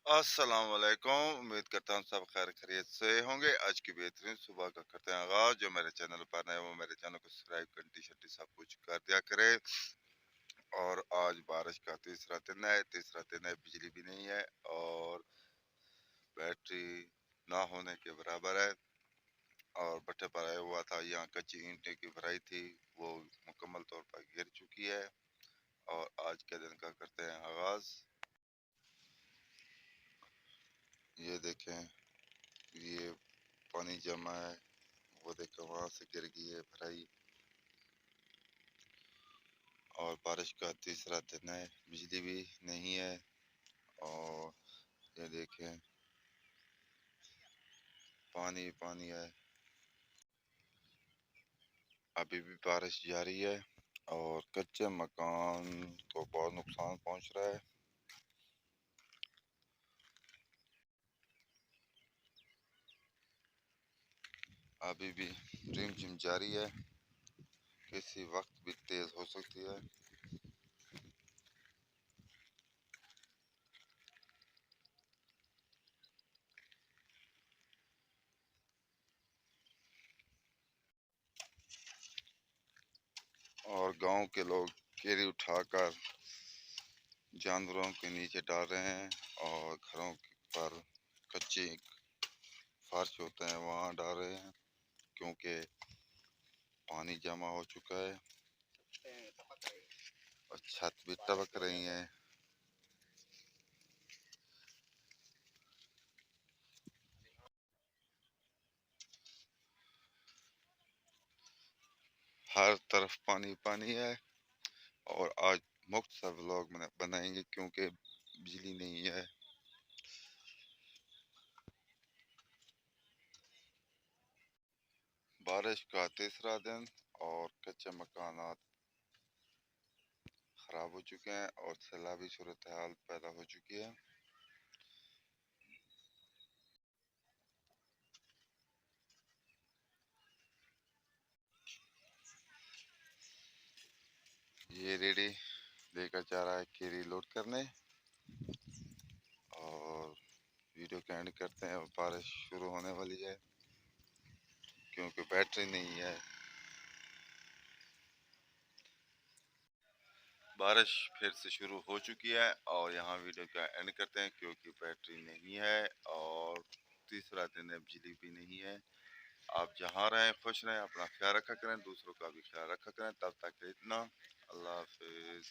अस्सलाम वालेकुम। उम्मीद करता हूँ सब खैर खैरियत से होंगे। आज की बेहतरीन सुबह का करते हैं आगाज। जो मेरे चैनल पर नए वो मेरे चैनल को सब्सक्राइब घंटी शंटी सब कुछ कर दिया करे। और आज बारिश का तीसरा दिन है, बिजली भी नहीं है और बैटरी ना होने के बराबर है। और भट्टे पर आया हुआ था, यहाँ कच्ची ईंटें की भराई थी, वो मुकम्मल तौर पर गिर चुकी है। और आज के दिन का करते हैं आगाज। ये देखें, ये पानी जमा है, वो देखो वहां से गिर गई है भराई। और बारिश का तीसरा दिन है, बिजली भी नहीं है। और ये देखें, पानी पानी है, अभी भी बारिश जारी है और कच्चे मकान को बहुत नुकसान पहुंच रहा है। अभी भी रिमझिम जारी है, किसी वक्त भी तेज हो सकती है। और गांव के लोग केरी उठाकर जानवरों के नीचे डाल रहे हैं और घरों पर कच्चे फर्श होते हैं वहाँ डाल रहे हैं, क्योंकि पानी जमा हो चुका है और छत भी टपक रही है। हर तरफ पानी पानी है। और आज मुफ्त सा व्लॉग बनाएंगे क्योंकि बिजली नहीं है। बारिश का तीसरा दिन और कच्चे मकानात खराब हो चुके हैं और सैलाबी सूरत हाल पैदा हो चुकी है। ये रेडी लेकर जा रहा है केरी लोड करने। और वीडियो का एंड करते हैं। बारिश शुरू होने वाली है क्योंकि बैटरी नहीं है। बारिश फिर से शुरू हो चुकी है और यहाँ वीडियो का एंड करते हैं क्योंकि बैटरी नहीं है और तीसरा दिन है, बिजली भी नहीं है। आप जहाँ रहें खुश रहें, अपना ख्याल रखा करें, दूसरों का भी ख्याल रखा करें। तब तक इतना, अल्लाह हाफिज।